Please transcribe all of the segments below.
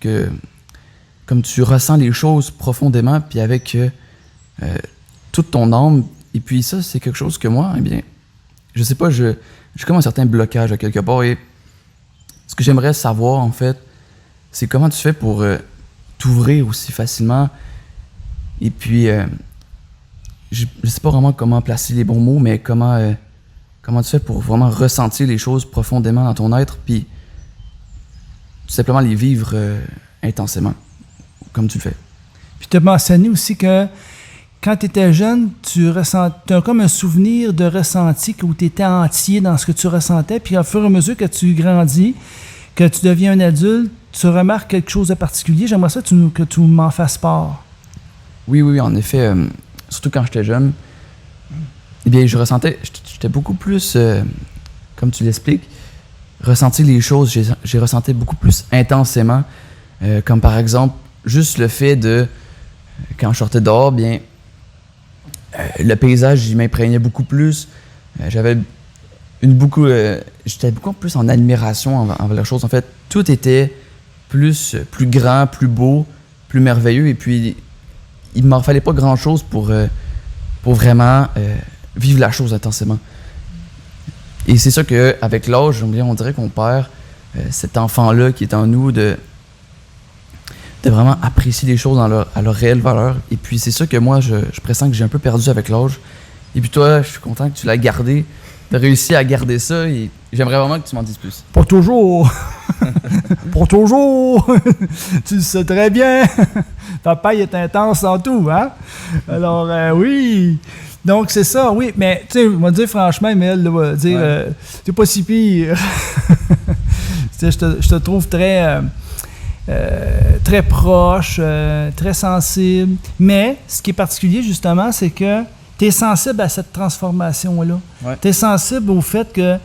que comme tu ressens les choses profondément, puis avec toute ton âme. Et puis ça, c'est quelque chose que moi, eh bien, je sais pas, j'ai comme un certain blocage à quelque part. Et ce que j'aimerais savoir, en fait, c'est comment tu fais pour t'ouvrir aussi facilement. Et puis, je sais pas vraiment comment placer les bons mots, mais comment tu fais pour vraiment ressentir les choses profondément dans ton être, puis tout simplement les vivre intensément, comme tu le fais. Puis tu as mentionné aussi que quand tu étais jeune, tu as comme un souvenir de ressenti où tu étais entier dans ce que tu ressentais, puis au fur et à mesure que tu grandis, que tu deviens un adulte, tu remarques quelque chose de particulier. J'aimerais ça que tu m'en fasses part. Oui, en effet, surtout quand j'étais jeune, eh bien, j'étais beaucoup plus, comme tu l'expliques, ressentir les choses, j'ai ressenti beaucoup plus intensément, comme par exemple, juste le fait de, quand je sortais dehors, bien, le paysage, il m'imprégnait beaucoup plus, j'étais beaucoup plus en admiration envers les choses. En fait, tout était plus grand, plus beau, plus merveilleux, et puis il ne m'en fallait pas grand-chose pour vraiment vivre la chose intensément. Et c'est ça qu'avec l'âge, on dirait qu'on perd cet enfant-là qui est en nous de vraiment apprécier les choses à leur réelle valeur. Et puis c'est ça que moi, je pressens que j'ai un peu perdu avec l'âge. Et puis toi, je suis content que tu l'as gardé. Tu as réussi à garder ça et j'aimerais vraiment que tu m'en dises plus. Pas toujours! Pas toujours! Tu le sais très bien! Papa, il est intense en tout, hein? Alors, oui! Donc, c'est ça, oui. Mais, tu sais, on va dire franchement, Emile, va dire, t'es pas si pire. Je te trouve très proche, très sensible. Mais, ce qui est particulier, justement, c'est que tu es sensible à cette transformation-là. Ouais. Tu es sensible au fait que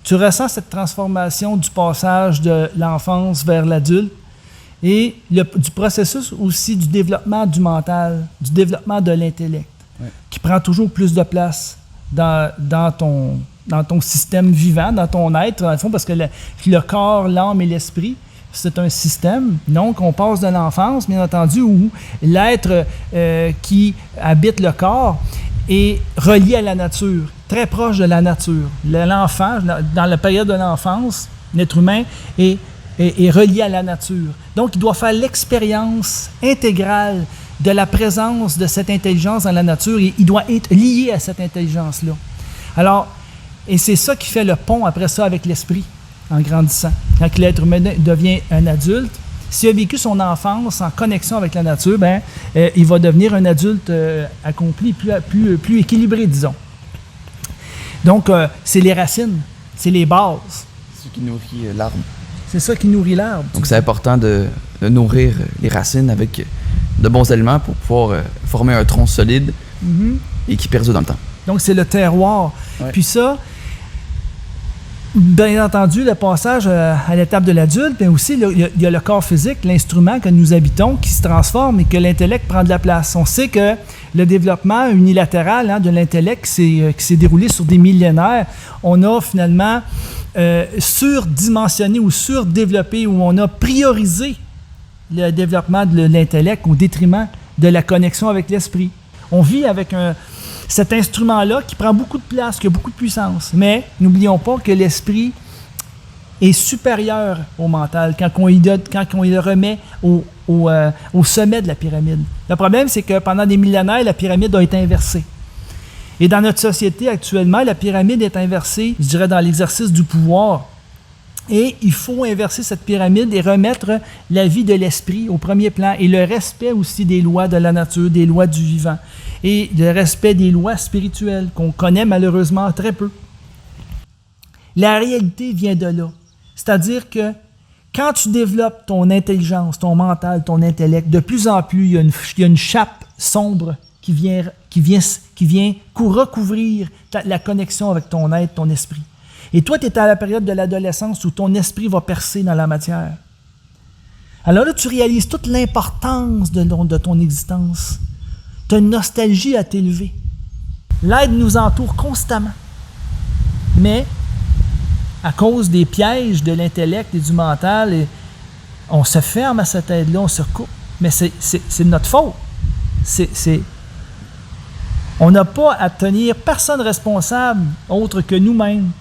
tu ressens cette transformation du passage de l'enfance vers l'adulte et du processus aussi du développement du mental, du développement de l'intellect, qui prend toujours plus de place dans ton système vivant, dans ton être, dans le fond, parce que le corps, l'âme et l'esprit, c'est un système. Donc, on passe de l'enfance, bien entendu, où l'être qui habite le corps est relié à la nature, très proche de la nature. L'enfant, dans la période de l'enfance, l'être humain est relié à la nature. Donc, il doit faire l'expérience intégrale de la présence de cette intelligence dans la nature et il doit être lié à cette intelligence-là. Alors, et c'est ça qui fait le pont après ça avec l'esprit en grandissant. Quand l'être humain devient un adulte, s'il a vécu son enfance en connexion avec la nature, il va devenir un adulte accompli, plus équilibré, disons. Donc, c'est les racines, c'est les bases. C'est ce qui nourrit l'arbre. C'est ça qui nourrit l'arbre. Donc, c'est important de nourrir les racines avec de bons aliments pour pouvoir former un tronc solide et qui perdure dans le temps. Donc, c'est le terroir. Ouais. Puis ça, bien entendu, le passage à l'étape de l'adulte, mais aussi, il y a le corps physique, l'instrument que nous habitons, qui se transforme et que l'intellect prend de la place. On sait que le développement unilatéral de l'intellect qui s'est déroulé sur des millénaires, on a finalement surdimensionné ou surdéveloppé, où on a priorisé le développement de l'intellect au détriment de la connexion avec l'esprit. On vit avec cet instrument-là qui prend beaucoup de place, qui a beaucoup de puissance. Mais n'oublions pas que l'esprit est supérieur au mental quand on le remet au sommet de la pyramide. Le problème, c'est que pendant des millénaires, la pyramide a été inversée. Et dans notre société actuellement, la pyramide est inversée, je dirais, dans l'exercice du pouvoir. Et il faut inverser cette pyramide et remettre la vie de l'esprit au premier plan et le respect aussi des lois de la nature, des lois du vivant et le respect des lois spirituelles qu'on connaît malheureusement très peu. La réalité vient de là. C'est-à-dire que quand tu développes ton intelligence, ton mental, ton intellect, de plus en plus, il y a une chape sombre qui vient recouvrir la connexion avec ton être, ton esprit. Et toi, tu es à la période de l'adolescence où ton esprit va percer dans la matière. Alors là, tu réalises toute l'importance de ton existence. Tu as une nostalgie à t'élever. L'aide nous entoure constamment. Mais, à cause des pièges de l'intellect et du mental, On se ferme à cette aide-là, on se recoupe. Mais c'est de notre faute. On n'a pas à tenir personne responsable autre que nous-mêmes.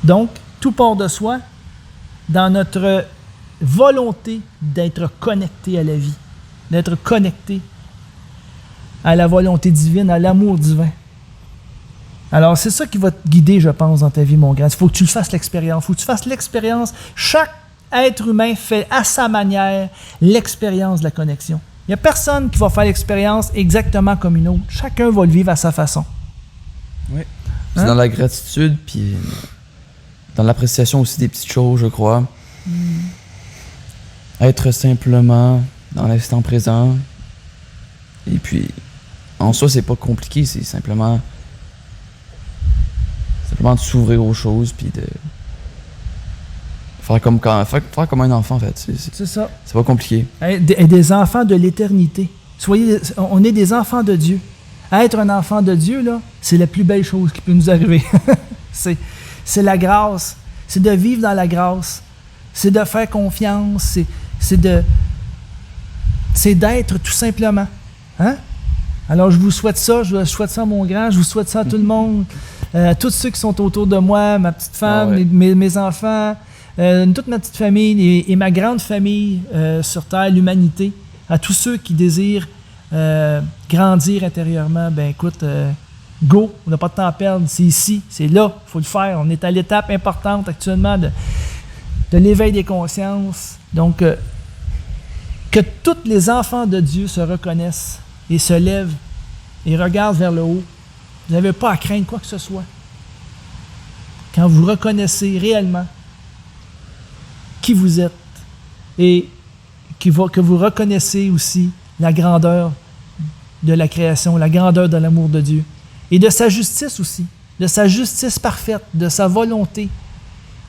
Donc, tout part de soi dans notre volonté d'être connecté à la vie, d'être connecté à la volonté divine, à l'amour divin. Alors, c'est ça qui va te guider, je pense, dans ta vie, mon grand. Il faut que tu le fasses l'expérience. Il faut que tu fasses l'expérience. Chaque être humain fait à sa manière l'expérience de la connexion. Il n'y a personne qui va faire l'expérience exactement comme une autre. Chacun va le vivre à sa façon. Oui. C'est dans la gratitude, puis dans l'appréciation aussi des petites choses, je crois. Être simplement dans l'instant présent. Et puis, en soi, c'est pas compliqué, c'est simplement de s'ouvrir aux choses, puis de faire comme un enfant, en fait. C'est ça. C'est pas compliqué. Des enfants de l'éternité. On est des enfants de Dieu. Être un enfant de Dieu, là, c'est la plus belle chose qui peut nous arriver. C'est la grâce. C'est de vivre dans la grâce. C'est de faire confiance. C'est d'être tout simplement. Hein? Alors, je vous souhaite ça. Je souhaite ça à mon grand. Je vous souhaite ça à tout le monde. À tous ceux qui sont autour de moi, ma petite femme, mes enfants, toute ma petite famille et ma grande famille sur Terre, l'humanité. À tous ceux qui désirent grandir intérieurement, ben écoute, go, on n'a pas de temps à perdre, c'est ici, c'est là, il faut le faire. On est à l'étape importante actuellement de l'éveil des consciences. Donc, que tous les enfants de Dieu se reconnaissent et se lèvent et regardent vers le haut. Vous n'avez pas à craindre quoi que ce soit. Quand vous reconnaissez réellement qui vous êtes et que vous reconnaissez aussi la grandeur de la création, la grandeur de l'amour de Dieu et de sa justice aussi, de sa justice parfaite, de sa volonté.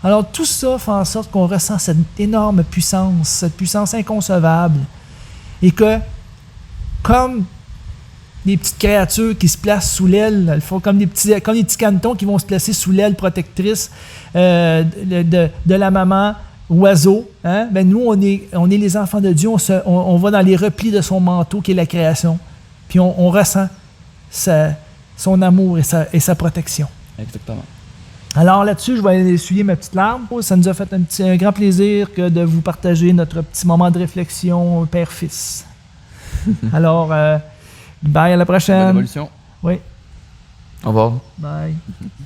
Alors tout ça fait en sorte qu'on ressent cette énorme puissance, cette puissance inconcevable et que comme des petites créatures qui se placent sous l'aile, elles font comme des petits canetons qui vont se placer sous l'aile protectrice de la maman oiseau. Hein? Ben nous, on est les enfants de Dieu, on va dans les replis de son manteau qui est la création, puis on ressent son amour et sa protection. Exactement. Alors là-dessus, je vais essuyer ma petite larme. Ça nous a fait un grand plaisir que de vous partager notre petit moment de réflexion père-fils. Alors, bye, à la prochaine. Bonne évolution. Oui. Au revoir. Bye.